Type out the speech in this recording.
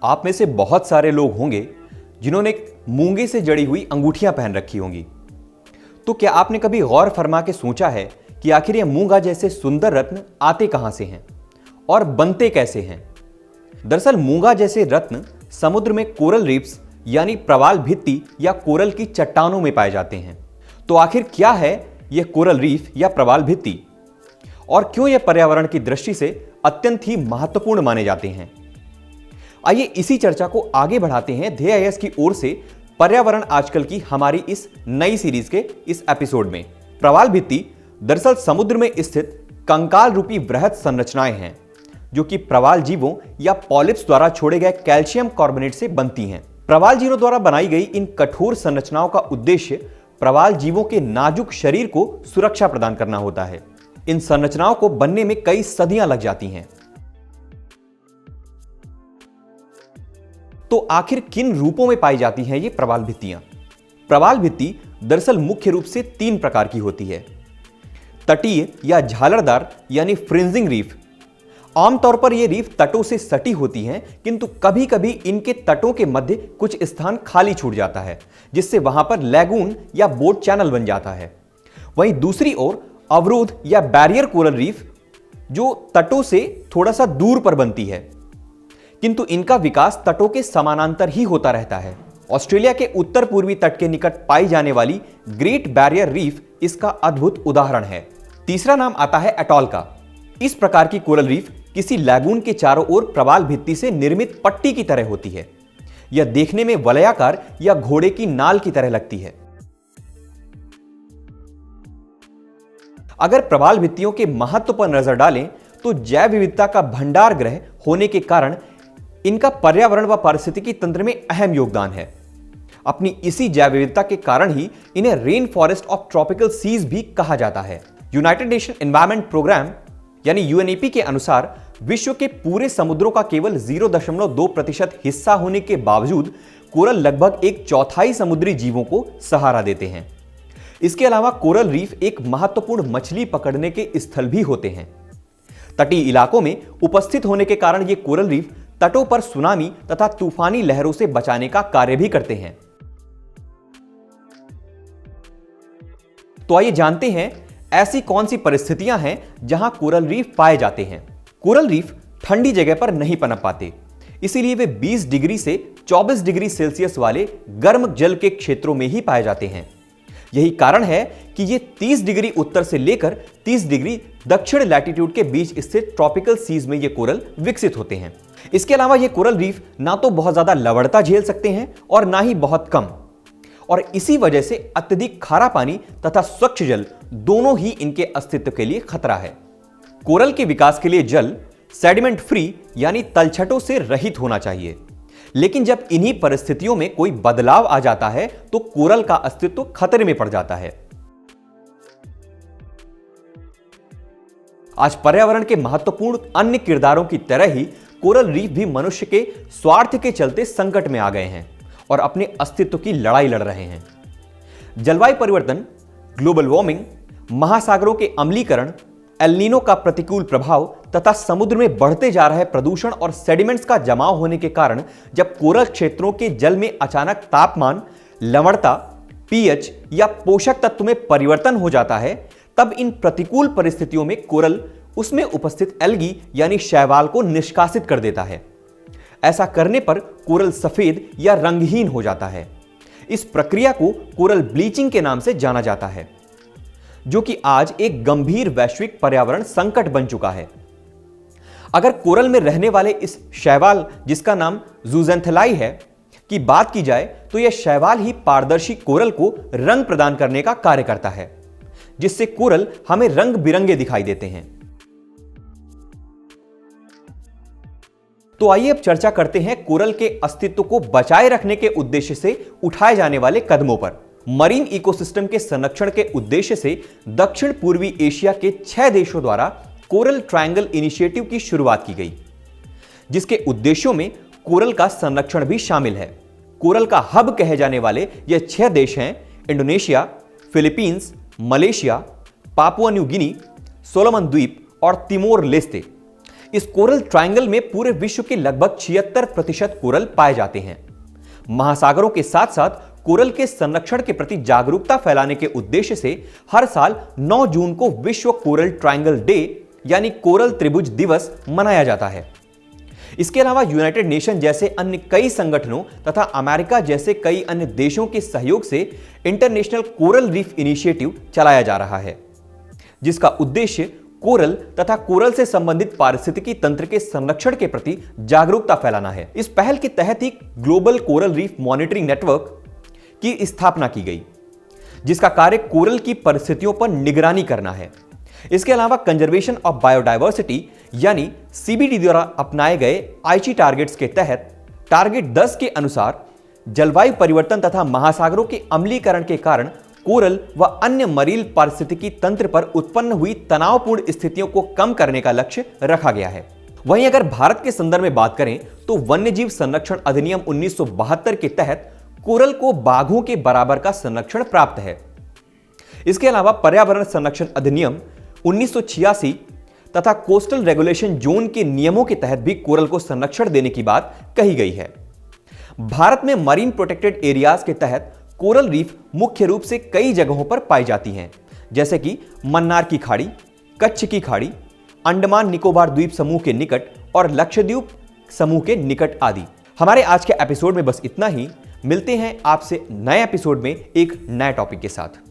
आप में से बहुत सारे लोग होंगे जिन्होंने मूंगे से जड़ी हुई अंगूठियां पहन रखी होंगी। तो क्या आपने कभी गौर फरमा के सोचा है कि आखिर ये मूंगा जैसे सुंदर रत्न आते कहां से हैं और बनते कैसे हैं? दरअसल मूंगा जैसे रत्न समुद्र में कोरल रीफ्स यानी प्रवाल भित्ति या कोरल की चट्टानों में पाए जाते हैं। तो आखिर क्या है यह कोरल रीफ या प्रवाल भित्ति और क्यों यह पर्यावरण की दृष्टि से अत्यंत ही महत्वपूर्ण माने जाते हैं? आइए इसी चर्चा को आगे बढ़ाते हैं ध्येय की ओर से पर्यावरण आजकल की हमारी इस नई सीरीज के इस एपिसोड में। प्रवाल भित्ति दरअसल समुद्र में स्थित कंकाल रूपी वृहद संरचनाएं हैं जो कि प्रवाल जीवों या पॉलिप्स द्वारा छोड़े गए कैल्शियम कार्बोनेट से बनती हैं। प्रवाल जीवों द्वारा बनाई गई इन कठोर संरचनाओं का उद्देश्य प्रवाल जीवों के नाजुक शरीर को सुरक्षा प्रदान करना होता है। इन संरचनाओं को बनने में कई सदियां लग जाती हैं। तो आखिर किन रूपों में पाई जाती हैं ये प्रवाल भित्तियां? प्रवाल भित्ति दरअसल मुख्य रूप से 3 प्रकार की होती है। तटीय या झालरदार यानी फ्रिंजिंग रीफ। आमतौर पर ये रीफ तटों से सटी होती हैं, किंतु कभी कभी इनके तटों के मध्य कुछ स्थान खाली छूट जाता है जिससे वहां पर लैगून या बोट चैनल बन जाता है। वहीं दूसरी ओर अवरोध या बैरियर कोरल रीफ जो तटों से थोड़ा सा दूर पर बनती है, किंतु इनका विकास तटों के समानांतर ही होता रहता है। ऑस्ट्रेलिया के उत्तर पूर्वी तट के निकट पाई जाने वाली ग्रेट बैरियर रीफ इसका अद्भुत उदाहरण है। तीसरा नाम आता है एटॉल का। इस प्रकार की कोरल रीफ किसी लैगून के चारों ओर प्रवाल भित्ति से निर्मित पट्टी की तरह होती है। यह देखने में वलयाकार या घोड़े की नाल की तरह लगती है। अगर प्रवाल भित्तियों के महत्व पर नजर डालें तो जैव विविधता का भंडार गृह होने के कारण इनका पर्यावरण व पारिस्थितिकी तंत्र में अहम योगदान है। अपनी इसी जैव विविधता के कारण ही इन्हें rain forest of tropical seas भी कहा जाता है। यूनाइटेड नेशन एनवायरनमेंट प्रोग्राम यानी यूएनईपी के अनुसार विश्व के पूरे समुद्रों का केवल 0.2% हिस्सा होने के बावजूद कोरल लगभग 1/4 समुद्री जीवों को सहारा देते हैं। इसके अलावा कोरल रीफ एक महत्वपूर्ण मछली पकड़ने के स्थल भी होते हैं। तटीय इलाकों में उपस्थित होने के कारण ये कोरल रीफ तटों पर सुनामी तथा तूफानी लहरों से बचाने का कार्य भी करते हैं। तो आइए जानते हैं ऐसी कौन सी परिस्थितियां हैं जहां कोरल रीफ पाए जाते हैं। कोरल रीफ ठंडी जगह पर नहीं पनप पाते, इसीलिए वे 20 डिग्री से 24 डिग्री सेल्सियस वाले गर्म जल के क्षेत्रों में ही पाए जाते हैं। यही कारण है कि ये 30 डिग्री उत्तर से लेकर 30 डिग्री दक्षिण लैटिट्यूड के बीच स्थित ट्रॉपिकल सीज में ये कोरल विकसित होते हैं। इसके अलावा ये कोरल रीफ ना तो बहुत ज्यादा लवणता झेल सकते हैं और ना ही बहुत कम, और इसी वजह से अत्यधिक खारा पानी तथा स्वच्छ जल दोनों ही इनके अस्तित्व के लिए खतरा है। कोरल के विकास के लिए जल सेडिमेंट फ्री यानी तलछटों से रहित होना चाहिए, लेकिन जब इन्हीं परिस्थितियों में कोई बदलाव आ जाता है तो कोरल का अस्तित्व खतरे में पड़ जाता है। आज पर्यावरण के महत्वपूर्ण अन्य किरदारों की तरह ही कोरल रीफ भी मनुष्य के स्वार्थ के चलते संकट में आ गए हैं और अपने अस्तित्व की लड़ाई लड़ रहे हैं। जलवायु परिवर्तन, ग्लोबल वार्मिंग, महासागरों के अम्लीकरण, एल नीनो का प्रतिकूल प्रभाव तथा समुद्र में बढ़ते जा रहे प्रदूषण और सेडिमेंट्स का जमाव होने के कारण जब कोरल क्षेत्रों के जल में अचानक तापमान, लवणता, पीएच या पोषक तत्व में परिवर्तन हो जाता है, तब इन प्रतिकूल परिस्थितियों में कोरल उसमें उपस्थित एल्गी यानी शैवाल को निष्कासित कर देता है। ऐसा करने पर कोरल सफेद या रंगहीन हो जाता है। इस प्रक्रिया को कोरल ब्लीचिंग के नाम से जाना जाता है, जो कि आज एक गंभीर वैश्विक पर्यावरण संकट बन चुका है। अगर कोरल में रहने वाले इस शैवाल, जिसका नाम ज़ूज़ेंथेलाई है, की बात की जाए तो यह शैवाल ही पारदर्शी कोरल को रंग प्रदान करने का कार्य करता है, जिससे कोरल हमें रंग बिरंगे दिखाई देते हैं। तो आइए अब चर्चा करते हैं कोरल के अस्तित्व को बचाए रखने के उद्देश्य से उठाए जाने वाले कदमों पर। मरीन इकोसिस्टम के संरक्षण के उद्देश्य से दक्षिण पूर्वी एशिया के 6 देशों द्वारा कोरल ट्रायंगल इनिशिएटिव की शुरुआत की गई, जिसके उद्देश्यों में कोरल का संरक्षण भी शामिल है। कोरल का हब कहे जाने वाले ये 6 देश हैं Indonesia, Philippines, Malaysia, Papua New Guinea, Solomon द्वीप और तिमोर लेस्ते। इस कोरल ट्रायंगल में पूरे विश्व के लगभग 76% कोरल पाए जाते हैं। महासागरों के साथ साथ कोरल के संरक्षण के प्रति जागरूकता फैलाने के उद्देश्य से हर साल 9 जून को विश्व कोरल ट्रायंगल डे यानी कोरल त्रिभुज दिवस मनाया जाता है। इसके अलावा यूनाइटेड नेशन जैसे अन्य कई संगठनों तथा अमेरिका जैसे कई अन्य देशों के सहयोग से इंटरनेशनल कोरल रीफ इनिशिएटिव चलाया जा रहा है, जिसका उद्देश्य कोरल तथा कोरल से संबंधित पारिस्थितिकी तंत्र के संरक्षण के प्रति जागरूकता फैलाना है। इस पहल के तहत ही global coral reef monitoring network की स्थापना की गई, जिसका कार्य कोरल की परिस्थितियों पर निगरानी करना है। इसके अलावा कंजर्वेशन ऑफ बायोडायवर्सिटी यानी सीबीडी द्वारा अपनाए गए आईची टारगेट्स के तहत टारगेट 10 के अनुसार जलवायु परिवर्तन तथा महासागरों के अम्लीकरण के कारण कोरल व अन्य मरीन पारिस्थितिकी तंत्र पर उत्पन्न हुई तनावपूर्ण स्थितियों को कम करने का लक्ष्य रखा गया है। वहीं अगर भारत के संदर्भ में बात करें तो वन्यजीव संरक्षण अधिनियम 1972 के तहत कोरल को बाघों के बराबर का संरक्षण प्राप्त है। इसके अलावा पर्यावरण संरक्षण अधिनियम 1986 तथा कोस्टल रेगुलेशन जोन के नियमों के तहत भी कोरल को संरक्षण देने की बात कही गई है। भारत में मरीन प्रोटेक्टेड एरियाज के तहत कोरल रीफ मुख्य रूप से कई जगहों पर पाई जाती हैं, जैसे कि मन्नार की खाड़ी, कच्छ की खाड़ी, अंडमान निकोबार द्वीप समूह के निकट और लक्षद्वीप समूह के निकट आदि। हमारे आज के एपिसोड में बस इतना ही। मिलते हैं आपसे नए एपिसोड में एक नए टॉपिक के साथ।